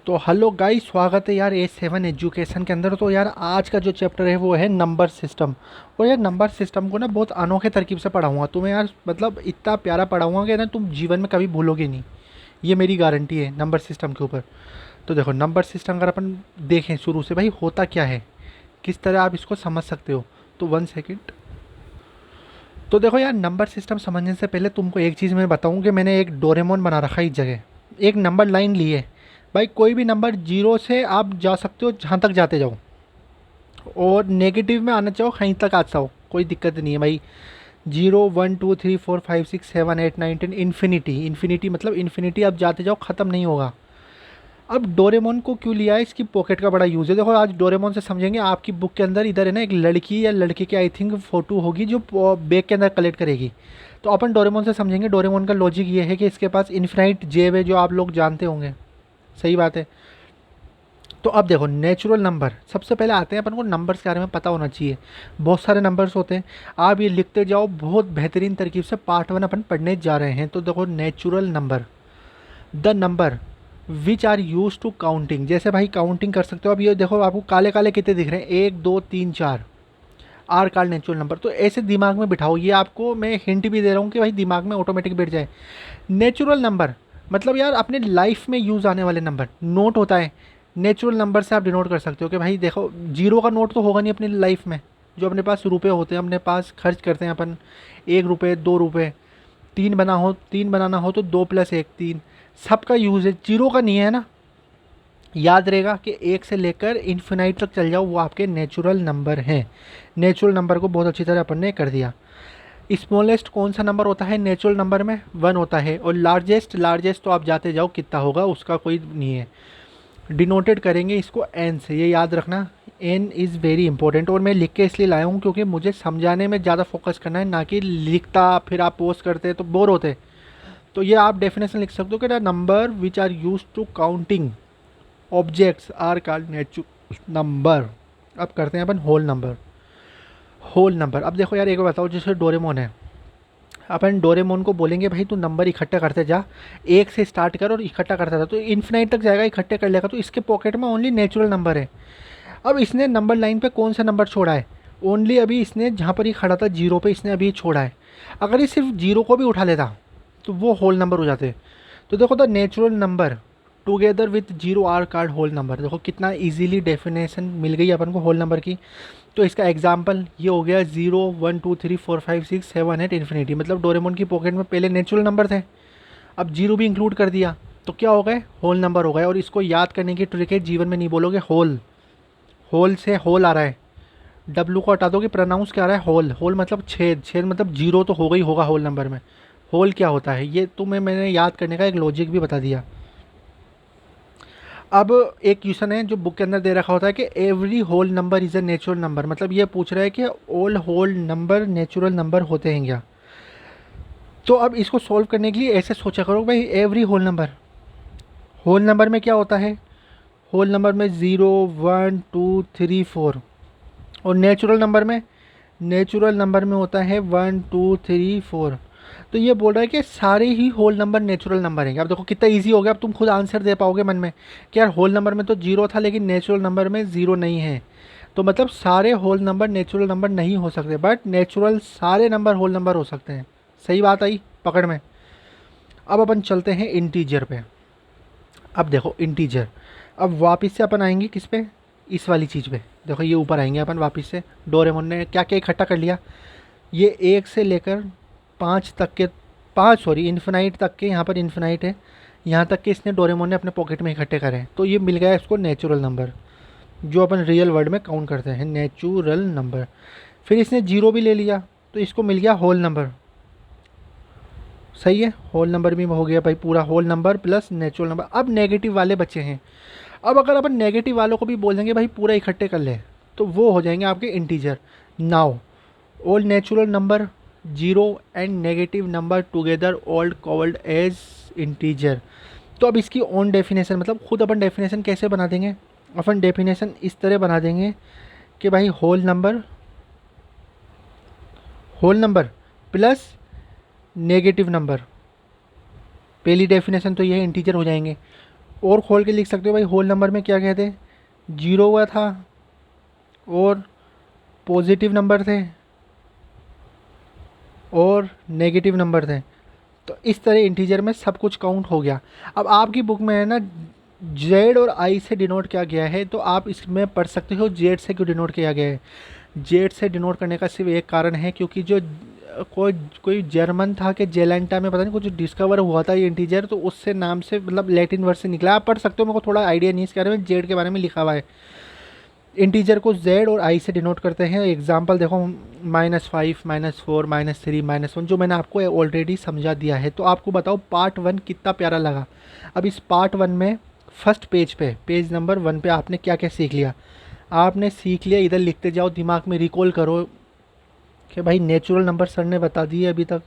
तो hello guys, स्वागत है यार A7 एजुकेशन के अंदर। तो यार आज का जो चैप्टर है वो है नंबर सिस्टम। और यार नंबर सिस्टम को ना बहुत अनोखे तरकीब से पढ़ाऊंगा तुम्हें यार, मतलब इतना प्यारा पढ़ाऊंगा कि ना तुम जीवन में कभी भूलोगे नहीं। ये मेरी गारंटी है नंबर सिस्टम के ऊपर। तो देखो, नंबर सिस्टम अगर अपन देखें शुरू से भाई होता क्या है, किस तरह आप इसको समझ सकते हो। तो 1 सेकेंड। तो देखो यार, नंबर सिस्टम समझने से पहले तुमको एक चीज़ मैं बताऊँ कि मैंने एक डोरेमोन बना रखा है इस जगह। एक नंबर लाइन ली है भाई, कोई भी नंबर जीरो से आप जा सकते हो जहाँ तक जाते जाओ, और नेगेटिव में आना चाहो कहीं तक आ जाओ, कोई दिक्कत नहीं है भाई। 0 1 2 3 4 5 6 7 8 9 10 इन्फिनिटी, इन्फिनिटी मतलब इन्फिनिटी, आप जाते जाओ ख़त्म नहीं होगा। अब डोरेमोन को क्यों लिया है, इसकी पॉकेट का बड़ा यूज़ है। देखो आज डोरेमोन से समझेंगे। आपकी बुक के अंदर इधर है ना एक लड़की या लड़के की आई थिंक फ़ोटो होगी जो बैग के अंदर कलेक्ट करेगी। तो अपन डोरेमोन से समझेंगे। डोरेमोन का लॉजिक ये है कि इसके पास इन्फिनाइट जेब है, जो आप लोग जानते होंगे। सही बात है। तो अब देखो, नेचुरल नंबर सबसे पहले आते हैं। अपन को नंबर्स के बारे में पता होना चाहिए। बहुत सारे नंबर्स होते हैं, आप ये लिखते जाओ। बहुत बेहतरीन तरकीब से पार्ट 1 अपन पढ़ने जा रहे हैं। तो देखो, natural number, the number which are use to counting. जैसे भाई काउंटिंग कर सकते हो। अब ये देखो, आपको काले काले कितने दिख रहे हैं, 1 2 3 4 आर कार्ड नेचुरल नंबर। तो ऐसे दिमाग में बिठाओ। ये आपको मैं हिंट भी दे रहा हूँ कि भाई दिमाग में ऑटोमेटिक बैठ जाए। नेचुरल नंबर मतलब यार अपने लाइफ में यूज़ आने वाले नंबर। नोट होता है, नेचुरल नंबर से आप डिनोट कर सकते हो कि भाई देखो, जीरो का नोट तो होगा नहीं अपनी लाइफ में। जो अपने पास रुपए होते हैं, अपने पास खर्च करते हैं अपन, 1 रुपये 2 रुपये। तीन बनाना हो तो 2 + 1 3। सबका यूज़ है, जीरो का नहीं है ना। याद रहेगा कि एक से लेकर इन्फिनाइट तक चल जाओ, वो आपके नेचुरल नंबर हैं। नेचुरल नंबर को बहुत अच्छी तरह अपन ने कर दिया। स्मॉलेस्ट कौन सा नंबर होता है नेचुरल नंबर में, 1 होता है। और लार्जेस्ट, लार्जेस्ट तो आप जाते जाओ कितना होगा, उसका कोई नहीं है। डिनोटेड करेंगे इसको एन से, ये याद रखना। N is very important. और मैं लिख के इसलिए लाया हूँ क्योंकि मुझे समझाने में ज़्यादा फोकस करना है, ना कि लिखता फिर आप पोस्ट करते तो बोर होते। तो ये आप डेफिनेशन लिख सकते हो कि the number which are use to counting objects are called natural number. अब करते हैं अपन होल नंबर। होल नंबर, अब देखो यार एक बार बताओ, जैसे डोरेमोन है, अपन डोरेमोन को बोलेंगे भाई तू नंबर इकट्ठा करते जा, एक से स्टार्ट कर और इकट्ठा करता था, तो इन्फिनाइट तक जाएगा, इकट्ठे कर लेगा। तो इसके पॉकेट में ओनली नेचुरल नंबर है। अब इसने नंबर लाइन पे कौन सा नंबर छोड़ा है, ओनली अभी इसने जहाँ पर ये खड़ा था जीरो पे, इसने अभी छोड़ा है। अगर ये सिर्फ जीरो को भी उठा लेता तो वो होल नंबर हो जाते। तो देखो, the natural number together with zero are called whole number. देखो कितना इजीली डेफिनेशन मिल गई अपन को होल नंबर की। तो इसका एग्जाम्पल ये हो गया, 0 1 2 3 4 5 6 7 8 इन्फिनिटी। मतलब डोरेमोन की पॉकेट में पहले नेचुरल नंबर थे, अब जीरो भी इंक्लूड कर दिया तो क्या हो गए, होल नंबर हो गए। और इसको याद करने की ट्रिक है, जीवन में नहीं बोलोगे होल। होल से होल आ रहा है, डब्लू को हटा दोगे, प्रोनाउंस क्या आ रहा है, होल। होल मतलब छेद, छेद मतलब जीरो तो होगा ही होगा होल नंबर में। होल क्या होता है ये तुम्हें मैंने याद करने का एक लॉजिक भी बता दिया। अब एक क्वेश्चन है जो बुक के अंदर दे रखा होता है कि every whole number is a natural number. मतलब ये पूछ रहा है कि all whole number natural number होते हैं क्या। तो अब इसको सॉल्व करने के लिए ऐसे सोचा करो भाई, एवरी होल नंबर में क्या होता है, होल नंबर में 0 1 2 3 4। और नेचुरल नंबर में, नेचुरल नंबर में होता है 1 2 3 4। तो ये बोल रहा है कि सारे ही होल नंबर नेचुरल नंबर हैं। अब देखो कितना इजी हो गया, अब तुम खुद आंसर दे पाओगे मन में कि यार होल नंबर में तो जीरो था लेकिन नेचुरल नंबर में ज़ीरो नहीं है। तो मतलब सारे होल नंबर नेचुरल नंबर नहीं हो सकते, बट नेचुरल सारे नंबर होल नंबर हो सकते हैं। सही बात आई पकड़ में। अब अपन चलते हैं इंटीजर पे। अब देखो इंटीजर, अब वापस से अपन आएंगे किस पे, इस वाली चीज़ पे। देखो ये ऊपर आएंगे अपन वापस से। डोरेमोन ने क्या क्या इकट्ठा कर लिया, ये 1 से लेकर 5 तक के, 5 सॉरी इन्फिनाइट तक के, यहाँ पर इन्फिनाइट है, यहाँ तक के इसने डोरेमोन ने अपने पॉकेट में इकट्ठे करे हैं। तो ये मिल गया इसको नेचुरल नंबर, जो अपन रियल वर्ल्ड में काउंट करते हैं, नेचुरल नंबर। फिर इसने जीरो भी ले लिया तो इसको मिल गया होल नंबर। सही है, होल नंबर भी हो गया भाई, पूरा whole number plus natural number. अब नेगेटिव वाले बच्चे हैं। अब अगर अपन नेगेटिव वालों को भी बोल देंगे भाई पूरा इकट्ठे कर ले, तो वो हो जाएंगे आपके integer. Now all natural number zero and negative number together all called as integer. तो अब इसकी ओन डेफिनेशन, मतलब खुद अपन डेफिनेशन कैसे बना देंगे, अपन डेफिनेशन इस तरह बना देंगे कि भाई whole number plus negative number. पहली डेफिनेशन तो ये है, इंटीजर हो जाएंगे। और खोल के लिख सकते हो भाई, होल नंबर में क्या कहते हैं, जीरो हुआ था और पॉजिटिव नंबर थे और नेगेटिव नंबर थे। तो इस तरह इंटीजर में सब कुछ काउंट हो गया। अब आपकी बुक में है ना जेड और आई से डिनोट किया गया है, तो आप इसमें पढ़ सकते हो जेड से क्यों डिनोट किया गया है। जेड से डिनोट करने का सिर्फ एक कारण है, क्योंकि जो कोई जर्मन था कि जेलेंटा में पता नहीं कुछ डिस्कवर हुआ था ये इंटीजर, तो उससे नाम से मतलब लैटिन वर्ड से निकला। आप पढ़ सकते हो, मेरे को थोड़ा आइडिया नहीं इसके बारे में, जेड के बारे में लिखा हुआ है। इंटीजर को जेड और आई से डिनोट करते हैं। एग्जाम्पल देखो, -5, -4, -3, -1, जो मैंने आपको ऑलरेडी समझा दिया है। तो आपको बताओ पार्ट 1 कितना प्यारा लगा। अब इस पार्ट 1 में फर्स्ट पेज पे, पेज नंबर 1 पे आपने क्या क्या सीख लिया। आपने सीख लिया, इधर लिखते जाओ, दिमाग में रिकॉल करो कि भाई नेचुरल नंबर सर ने बता दिए अभी तक,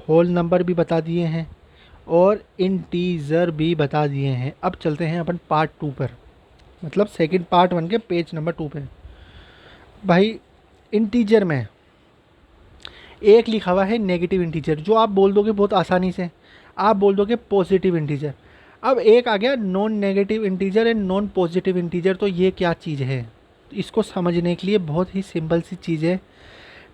होल नंबर भी बता दिए हैं और इंटीजर भी बता दिए हैं। अब चलते हैं अपन पार्ट 2 पर, मतलब सेकंड पार्ट 1 के पेज नंबर 2 पे। भाई इंटीजर में एक लिखा हुआ है नेगेटिव इंटीजर, जो आप बोल दोगे बहुत आसानी से, आप बोल दोगे पॉजिटिव इंटीजर। अब एक आ गया non negative integer and non positive integer. तो ये क्या चीज़ है, इसको समझने के लिए बहुत ही सिंपल सी चीज़ है।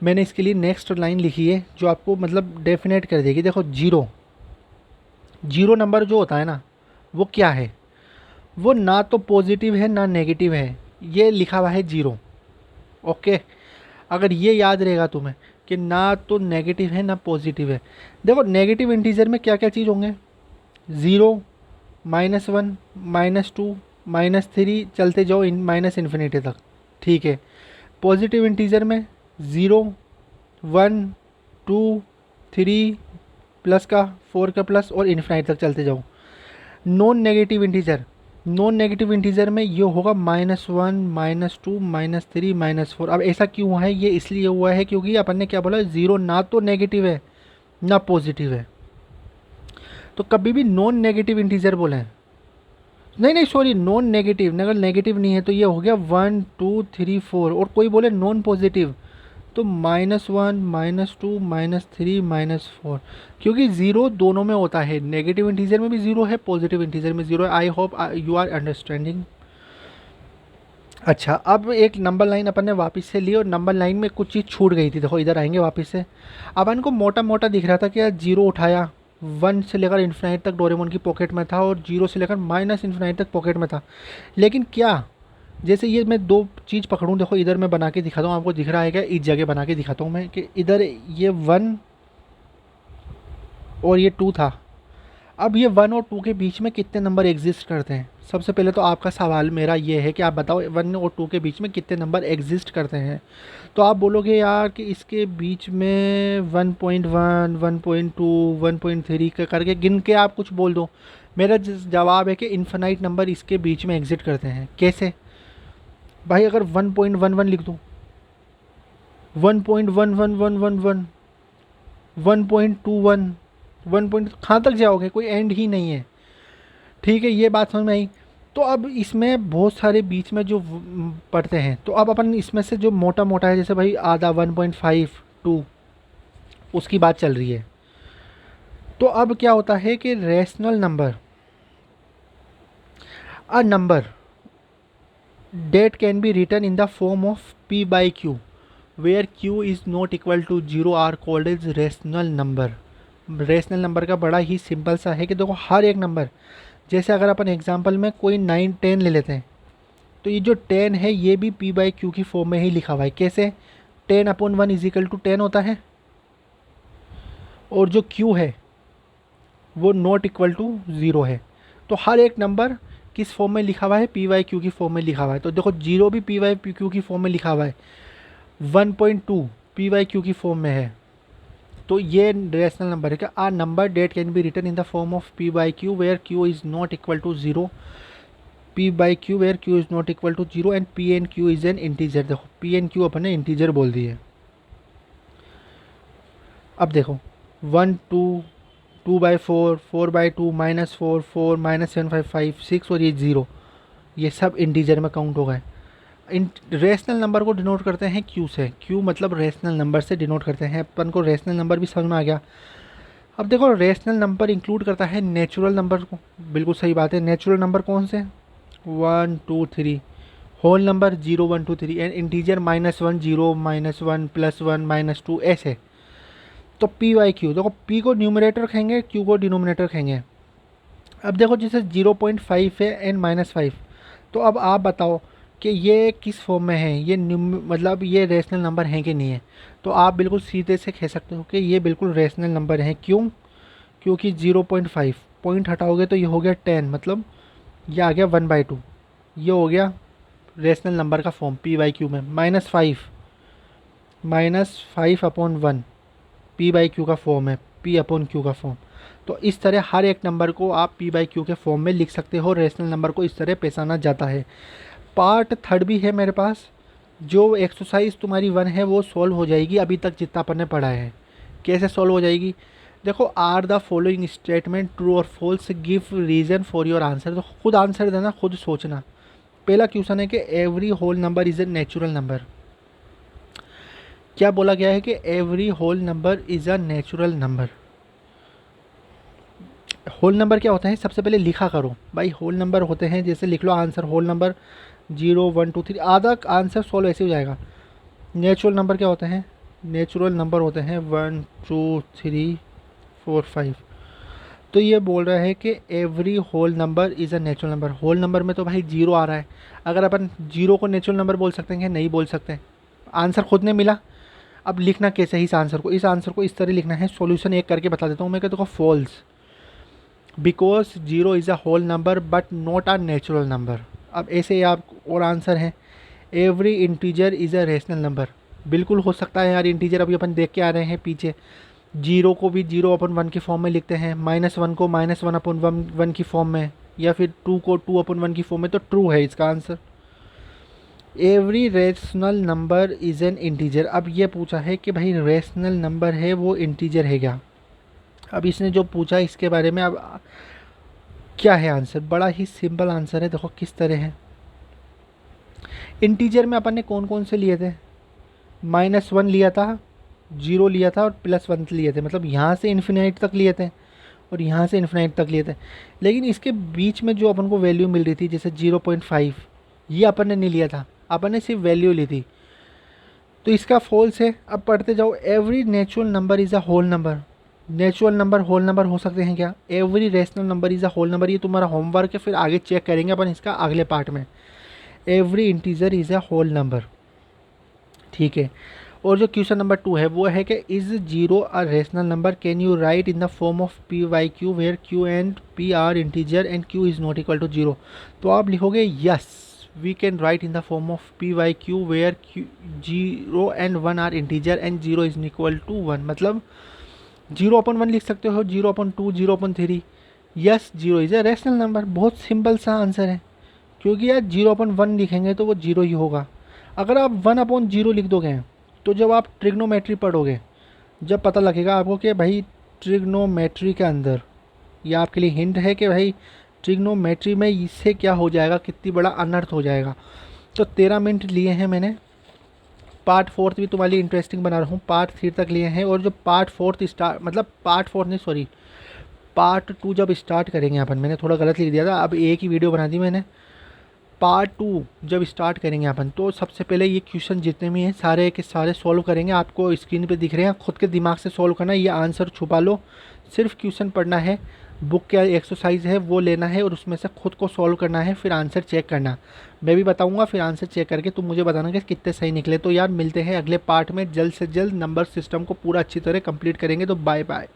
मैंने इसके लिए नेक्स्ट लाइन लिखी है जो आपको मतलब डेफिनेट कर देगी। देखो जीरो, जीरो नंबर जो होता है ना, वो क्या है, वो ना तो पॉजिटिव है ना नेगेटिव है, ये लिखा हुआ है जीरो। ओके, अगर ये याद रहेगा तुम्हें कि ना तो नेगेटिव है ना पॉजिटिव है। देखो नेगेटिव इंटीजर में क्या क्या चीज़ होंगे, ज़ीरो, -1, -2, -3, चलते जाओ माइनस इन्फिनिटी तक, ठीक है। पॉजिटिव इंटीजर में 0, 1, 2, 3 प्लस का, 4 का प्लस और इन्फिनाइट तक चलते जाओ। Non negative integer, non negative integer में ये होगा -1, -2, -3, -4। अब ऐसा क्यों हुआ है, ये इसलिए हुआ है क्योंकि अपन ने क्या बोला, ज़ीरो ना तो नेगेटिव है ना पॉजिटिव है। तो कभी भी नॉन नेगेटिव इंटीजर बोले, नहीं नहीं सॉरी, नॉन नेगेटिव, अगर नेगेटिव नहीं है तो ये हो गया 1, 2, 3, 4। और कोई बोले नॉन पॉजिटिव तो -1, -2, -3, -4, क्योंकि ज़ीरो दोनों में होता है, नेगेटिव इंटीजर में भी ज़ीरो है, पॉजिटिव इंटीजर में ज़ीरो है। I hope you are understanding. अच्छा, अब एक नंबर लाइन अपन ने वापस से ली और नंबर लाइन में कुछ चीज़ छूट गई थी। देखो इधर आएंगे वापस से, अपन को मोटा मोटा दिख रहा था कि यार जीरो उठाया, 1 से लेकर इन्फिनाइट तक डोरेमोन की पॉकेट में था और 0 से लेकर -इन्फिनाइट तक पॉकेट में था। लेकिन क्या, जैसे ये मैं दो चीज़ पकड़ूँ, देखो इधर मैं बना के दिखाता हूँ, आपको दिख रहा है क्या, इस जगह बना के दिखाता हूँ मैं कि इधर ये 1 और ये 2 था। अब ये 1 और 2 के बीच में कितने नंबर एग्जिस्ट करते हैं। सबसे पहले तो आपका सवाल मेरा ये है कि आप बताओ 1 और 2 के बीच में कितने नंबर एग्जिस्ट करते हैं। तो आप बोलोगे यार कि इसके बीच में 1.1, 1.2, 1.3 करके गिन के आप कुछ बोल दो। मेरा जवाब है कि इन्फिनाइट नंबर इसके बीच में एग्जिट करते हैं। कैसे भाई, अगर 1.11 लिख दूँ, 1.111111, 1.21, 1 पॉइंट कहाँ तक जाओगे, कोई एंड ही नहीं है। ठीक है, ये बात समझ में आई। तो अब इसमें बहुत सारे बीच में जो पढ़ते हैं, तो अब अपन इसमें से जो मोटा मोटा है, जैसे भाई आधा 1.5, 2, उसकी बात चल रही है। तो अब क्या होता है कि rational number, a number that can be written in the form of p/q where q is not equal to 0 are called is rational number. Rational number का बड़ा ही सिंपल सा है कि देखो हर एक नंबर, जैसे अगर अपन एग्जांपल में कोई 9, 10 ले लेते हैं, तो ये जो 10 है ये भी p/q की फॉर्म में ही लिखा हुआ है। कैसे, 10/1 = 10 होता है और जो q है वो नॉट इक्वल टू 0 है। तो हर एक नंबर किस फॉर्म में लिखा हुआ है, p/q की फॉर्म में लिखा हुआ है। तो देखो 0 भी p/q की फॉर्म में लिखा हुआ है, 1.2 p/q की फॉर्म में है। तो ये रेशनल नंबर है। A number that can be written in the form of p/q where q is not equal to 0, p/q where q is not equal to 0 and p and q is an integer. देखो p and q अपन ने integer बोल दिए। अब देखो 1, 2, 2/4, 4/2, -4, 4, -755, 6 और ये 0, ये सब इंटीजर में काउंट हो गए। रेशनल नंबर को डिनोट करते हैं q से, q मतलब रेशनल नंबर से डिनोट करते हैं। अपन को रेशनल नंबर भी समझ में आ गया। अब देखो रेशनल नंबर इंक्लूड करता है नेचुरल नंबर को, बिल्कुल सही बात है। नेचुरल नंबर कौन से? 1 2 3। होल नंबर 0 1 2 3 एंड इंटीजर -1 0 -1 +1 -2 ऐसे। तो पी वाई क्यू, देखो पी को न्यूमरेटर रखेंगे, क्यू को डिनोमिनेटर रखेंगे। अब देखो जैसे 0.5 है एंड -5, तो अब आप बताओ कि ये किस फॉर्म में है, ये मतलब ये रेशनल नंबर है कि नहीं है। तो आप बिल्कुल सीधे से कह सकते हो कि ये बिल्कुल रेशनल नंबर है। क्यों? क्योंकि 0.5 पॉइंट हटाओगे तो ये हो गया 10, मतलब ये आ गया 1/2। ये हो गया रेशनल नंबर का फॉर्म पी बाई क्यू में। -5 -5/1 पी बाई क्यू का फॉर्म है, p/q का फॉर्म। तो इस तरह हर एक नंबर को आप पी बाई क्यू के फॉर्म में लिख सकते हो। रेशनल नंबर को इस तरह पहचाना जाता है। पार्ट थर्ड भी है मेरे पास, जो एक्सरसाइज तुम्हारी 1 है वो सॉल्व हो जाएगी अभी तक जितना अपन ने पढ़ा है। कैसे सॉल्व हो जाएगी? देखो, are the following statement true और false, give reason for your answer. तो खुद आंसर देना, खुद सोचना। पहला क्वेश्चन है कि every whole number is a natural number. क्या बोला गया है कि every whole number is a natural number. Whole number क्या होता है सबसे पहले लिखा करो भाई। होल नंबर होते हैं, जैसे लिख लो आंसर, होल नंबर 0 1 2 3, आधा आंसर सॉल्व ऐसे हो जाएगा। नेचुरल नंबर क्या होते हैं? नेचुरल नंबर होते हैं 1 2 3 4 5। तो ये बोल रहा है कि every whole number is a natural number. Whole number में तो भाई 0 आ रहा है। अगर अपन 0 को नेचुरल नंबर बोल सकते हैं? नहीं बोल सकते। आंसर खुद ने मिला। अब लिखना कैसे है इस आंसर को? इस आंसर को इस तरह लिखना है, सॉल्यूशन एक करके बता देता हूँ मैं कि देखो, false, because 0 is a whole number but not a natural number. अब ऐसे ही आप और आंसर हैं, every integer is a rational number. बिल्कुल हो सकता है यार इंटीजर, अभी अपन देख के आ रहे हैं पीछे। 0 को भी 0/1 की फॉर्म में लिखते हैं, -1 को -1/1 की फॉर्म में, या फिर 2 को 2/1 की फॉर्म में। तो ट्रू है इसका answer. Every rational number is an integer. अब ये पूछा है कि भाई रेशनल नंबर है वो इंटीजर है क्या? अब इसने जो पूछा इसके बारे में, अब क्या है आंसर? बड़ा ही सिंपल आंसर है, देखो किस तरह है। इंटीजर में अपन ने कौन कौन से लिए थे? -1 लिया था, 0 लिया था और +1 लिए थे। मतलब यहाँ से इन्फिनाइट तक लिए थे और यहाँ से इन्फिनाइट तक लिए थे। लेकिन इसके बीच में जो अपन को वैल्यू मिल रही थी, जैसे 0.5, ये अपन ने नहीं लिया था, अपन ने सिर्फ वैल्यू ली थी। तो इसका फॉल्स है। अब पढ़ते जाओ, every natural number is a whole number. Natural number whole number हो सकते हैं क्या? Every rational number is a whole number, ये तुम्हारा होमवर्क है, फिर आगे चेक करेंगे अपन इसका अगले पार्ट में। Every integer is a whole number, ठीक है। और जो क्वेश्चन नंबर 2 है वो है कि is 0 a rational number, can you write in the form of P by Q where Q and P are integer and Q is not equal to 0। तो आप लिखोगे yes, we can write in the form of P by Q where Q 0 and 1 are integer and 0 is equal to 1। मतलब 0/1 लिख सकते हो, 0/2, 0/3। Yes, 0 is a rational number. बहुत simple सा answer है, क्योंकि यार 0/1 लिखेंगे तो वो 0 ही होगा। अगर आप 1/0 लिख दोगे तो जब आप ट्रिग्नोमेट्री पढ़ोगे, जब पता लगेगा आपको कि भाई ट्रिग्नोमेट्री के अंदर, ये आपके लिए हिंट है कि भाई ट्रिग्नोमेट्री में इससे क्या हो जाएगा, कितनी बड़ा अनर्थ हो जाएगा। तो 13 मिनट लिए हैं मैंने। पार्ट 4 भी तुम्हारे लिए इंटरेस्टिंग बना रहा हूँ, पार्ट 3 तक लिए हैं। और जो पार्ट 4 स्टार्ट, मतलब पार्ट 4 नहीं, सॉरी, पार्ट 2 जब स्टार्ट करेंगे अपन, मैंने थोड़ा गलत लिख दिया था, अब एक ही वीडियो बना दी मैंने। पार्ट 2 जब स्टार्ट करेंगे अपन, तो सबसे पहले ये क्वेश्चन जितने भी हैं सारे के सारे सॉल्व करेंगे। आपको स्क्रीन पे दिख रहे हैं, खुद के दिमाग से सॉल्व करना है, ये आंसर छुपा लो, सिर्फ क्वेश्चन पढ़ना है। बुक क्या एक्सरसाइज है वो लेना है और उसमें से खुद को सॉल्व करना है, फिर आंसर चेक करना। मैं भी बताऊंगा, फिर आंसर चेक करके तुम मुझे बताना कि कितने सही निकले। तो यार मिलते हैं अगले पार्ट में, जल्द से जल्द नंबर सिस्टम को पूरा अच्छी तरह कंप्लीट करेंगे। तो बाय बाय।